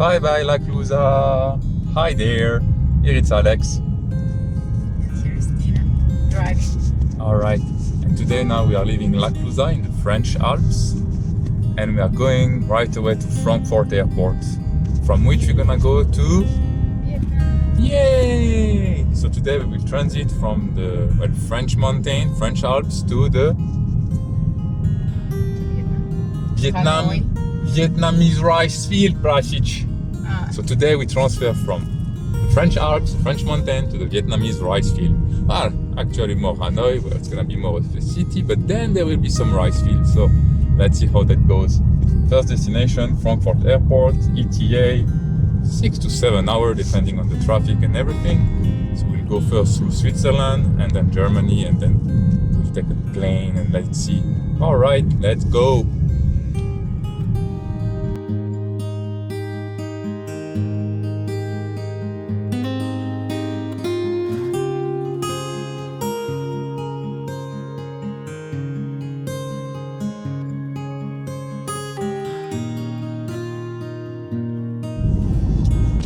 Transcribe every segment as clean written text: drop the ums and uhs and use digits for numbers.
Bye bye, La Clusa. Hi there. Here it's Alex. And here's Tina driving. Alright, and today now we are leaving La Clusa in the French Alps. And we are going right away to Frankfurt Airport, from which we're gonna go to Vietnam. Yay! So today we will transit from the French mountain, French Alps, to the Hanoi. Vietnamese rice field, Brasic. So today we transfer from the French Alps, French mountain, to the Vietnamese rice field. Well, actually more Hanoi, where it's gonna be more of a city, but then there will be some rice fields. So let's see how that goes. First destination, Frankfurt Airport, ETA, 6 to 7 hours depending on the traffic and everything. So we'll go first through Switzerland and then Germany, and then we'll take a plane and let's see. Alright, let's go.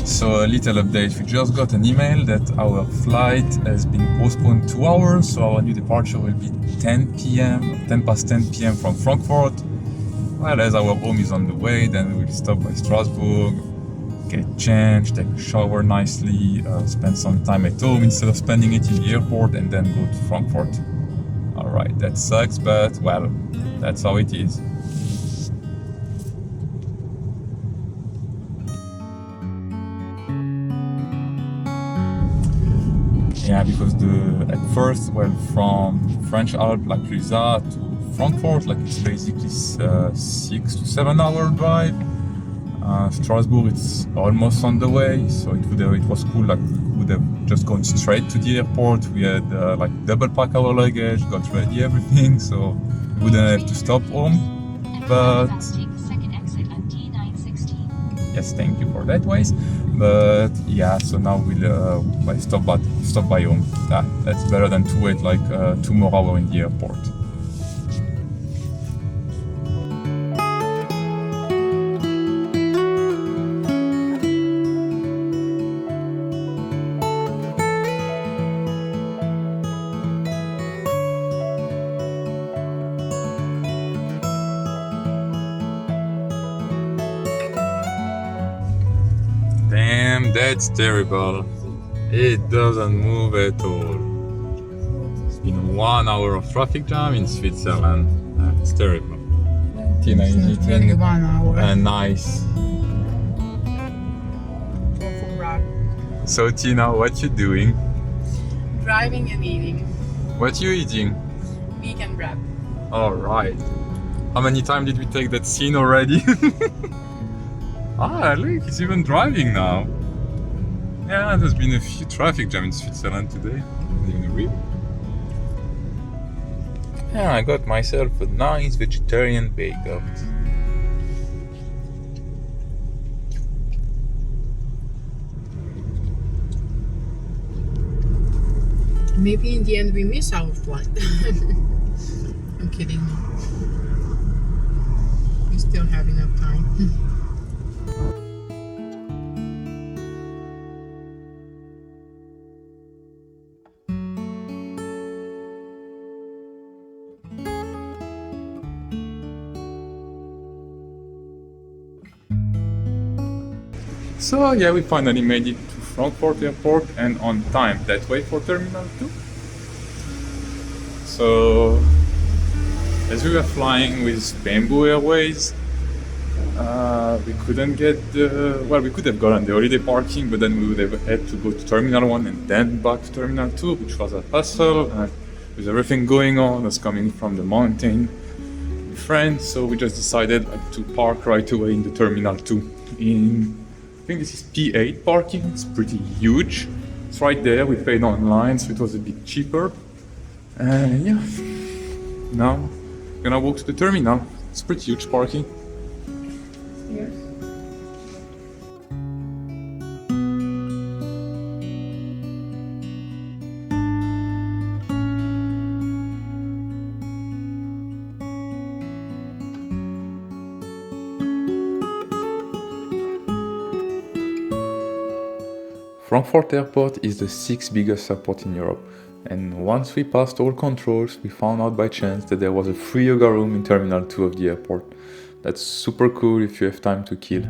So a little update, we just got an email that our flight has been postponed 2 hours, so our new departure will be 10 past 10 p.m. from Frankfurt. Well, as our home is on the way, then we will stop by Strasbourg, get changed, take a shower nicely, spend some time at home instead of spending it in the airport, and then go to Frankfurt. Alright, that sucks, but well, that's how it is. Yeah, because at first, from French Alps, La Clusa to Frankfurt, it's basically 6 to 7 hour drive. Strasbourg, it's almost on the way, so it was cool. We would have just gone straight to the airport. We had double pack our luggage, got ready everything, so we wouldn't have to stop home. But yes, thank you for that, Waze. But yeah, so now we'll stop by home. That's better than to wait 2 more hours in the airport. Damn, that's terrible. It doesn't move at all. It's been 1 hour of traffic jam in Switzerland. It's terrible. Tina is eating 1 hour. Nice. So Tina, what you doing? Driving and eating. What you eating? Vegan wrap. Alright. How many times did we take that scene already? Look, he's even driving now. Yeah, there's been a few traffic jams in Switzerland today. Yeah, I got myself a nice vegetarian bagel. Maybe in the end we miss our flight. I'm kidding. We still have enough time. So yeah, we finally made it to Frankfurt Airport and on time. That way for Terminal 2. So as we were flying with Bamboo Airways, we couldn't get we could have gotten the holiday parking, but then we would have had to go to Terminal 1 and then back to Terminal 2, which was a hassle. With everything going on, us coming from the mountain in France, so we just decided to park right away in the Terminal 2. I think this is P8 parking. It's pretty huge. It's right there. We paid online, so it was a bit cheaper. Yeah. Now, gonna walk to the terminal. It's pretty huge parking. Yes. Frankfurt Airport is the 6th biggest airport in Europe, and once we passed all controls, we found out by chance that there was a free yoga room in Terminal 2 of the airport. That's super cool if you have time to kill.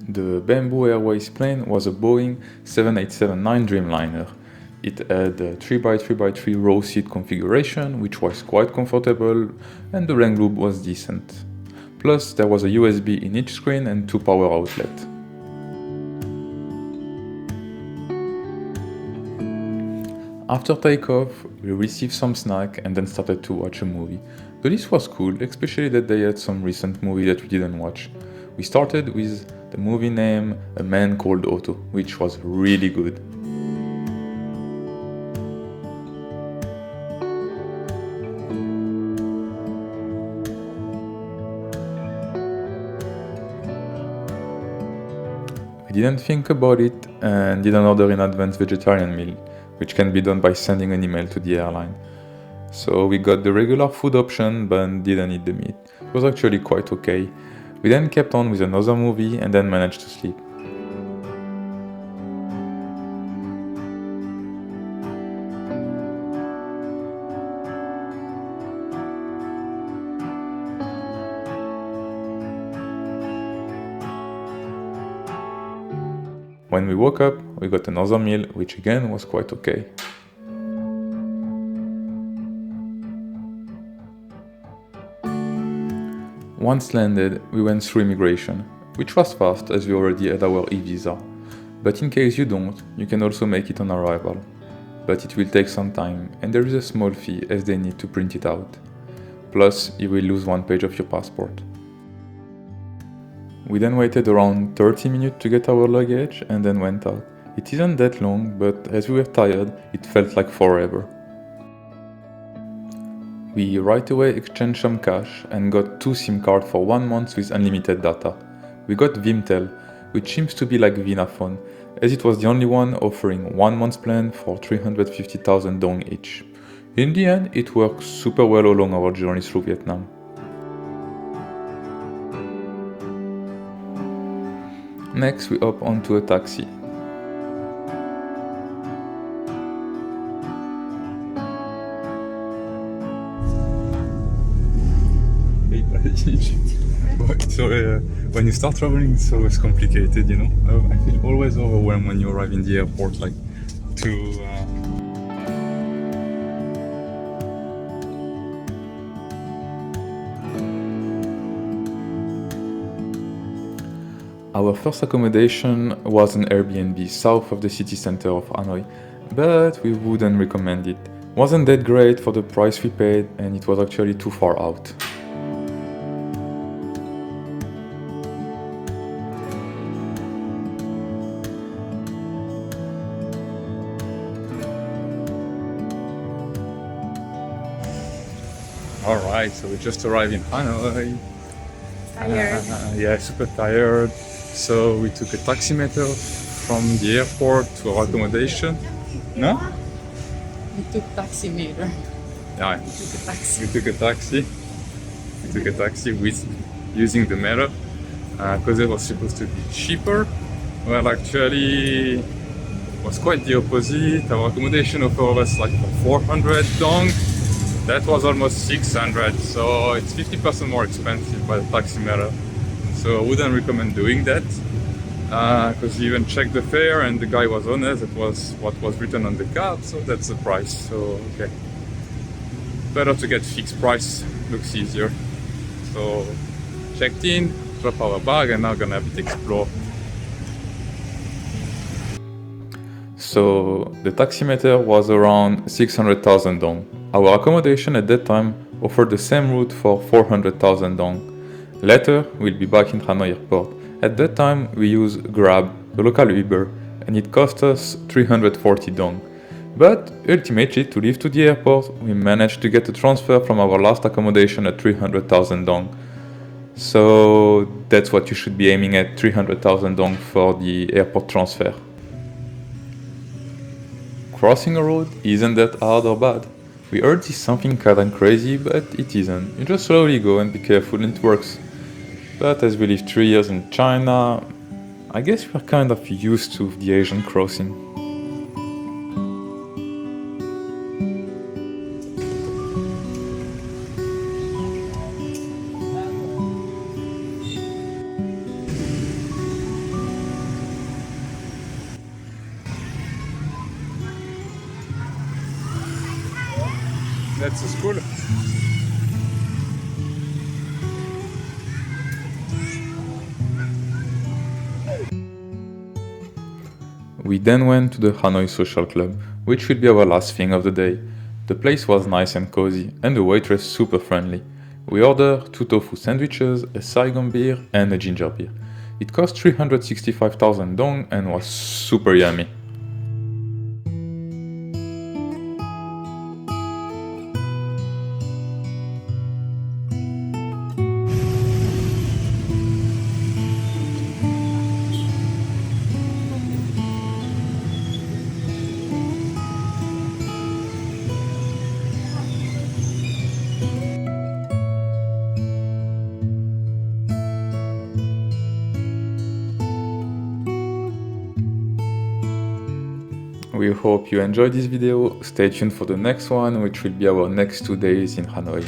The Bamboo Airways plane was a Boeing 787-9 Dreamliner. It had a 3x3x3 row seat configuration, which was quite comfortable, and the leg loop was decent. Plus, there was a USB in each screen and 2 power outlets. After takeoff, we received some snack and then started to watch a movie. The list was cool, especially that they had some recent movie that we didn't watch. We started with the movie name A Man Called Otto, which was really good. I didn't think about it and didn't order an advanced vegetarian meal, which can be done by sending an email to the airline. So we got the regular food option but didn't eat the meat. It was actually quite okay. We then kept on with another movie and then managed to sleep. When we woke up, we got another meal, which again was quite okay. Once landed, we went through immigration, which was fast as we already had our e-visa. But in case you don't, you can also make it on arrival. But it will take some time, and there is a small fee as they need to print it out. Plus, you will lose 1 page of your passport. We then waited around 30 minutes to get our luggage and then went out. It isn't that long, but as we were tired, it felt like forever. We right away exchanged some cash and got 2 SIM cards for 1 month with unlimited data. We got Vimtel, which seems to be like Vinaphone, as it was the only one offering 1 month plan for 350,000 dong each. In the end, it worked super well along our journey through Vietnam. Next, we hop onto a taxi. So when you start traveling, it's always complicated, you know. I feel always overwhelmed when you arrive in the airport, like to. Our first accommodation was an Airbnb south of the city center of Hanoi, but we wouldn't recommend it. Wasn't that great for the price we paid, and it was actually too far out. Alright, so we just arrived in Hanoi. Tired. Yeah, super tired. So we took a taximeter from the airport to our accommodation. No? We took taximeter. Yeah, We took a taxi. we took a taxi. We took a taxi with using the meter because it was supposed to be cheaper. Well, actually, it was quite the opposite. Our accommodation offered us like 400 dong. That was almost 600, so it's 50% more expensive by the taximeter. So I wouldn't recommend doing that because you even checked the fare and the guy was honest. It was what was written on the card, so that's the price. So okay, better to get fixed price. Looks easier. So checked in, drop our bag, and now gonna have it explore. So the taximeter was around 600,000 dong. Our accommodation at that time offered the same route for 400,000 dong. Later, we'll be back in Hanoi Airport, At that time we used Grab, the local Uber, and it cost us 340 dong. But ultimately, to leave to the airport, we managed to get a transfer from our last accommodation at 300,000 dong. So that's what you should be aiming at, 300,000 dong for the airport transfer. Crossing a road isn't that hard or bad. We heard this something kind of crazy, but it isn't. You just slowly go and be careful and it works. But as we lived 3 years in China, I guess we're kind of used to the Asian crossing. That's a school. We then went to the Hanoi Social Club, which will be our last thing of the day. The place was nice and cozy, and the waitress super friendly. We ordered 2 tofu sandwiches, a Saigon beer, and a ginger beer. It cost 365,000 dong and was super yummy. We hope you enjoyed this video. Stay tuned for the next one, which will be our next 2 days in Hanoi.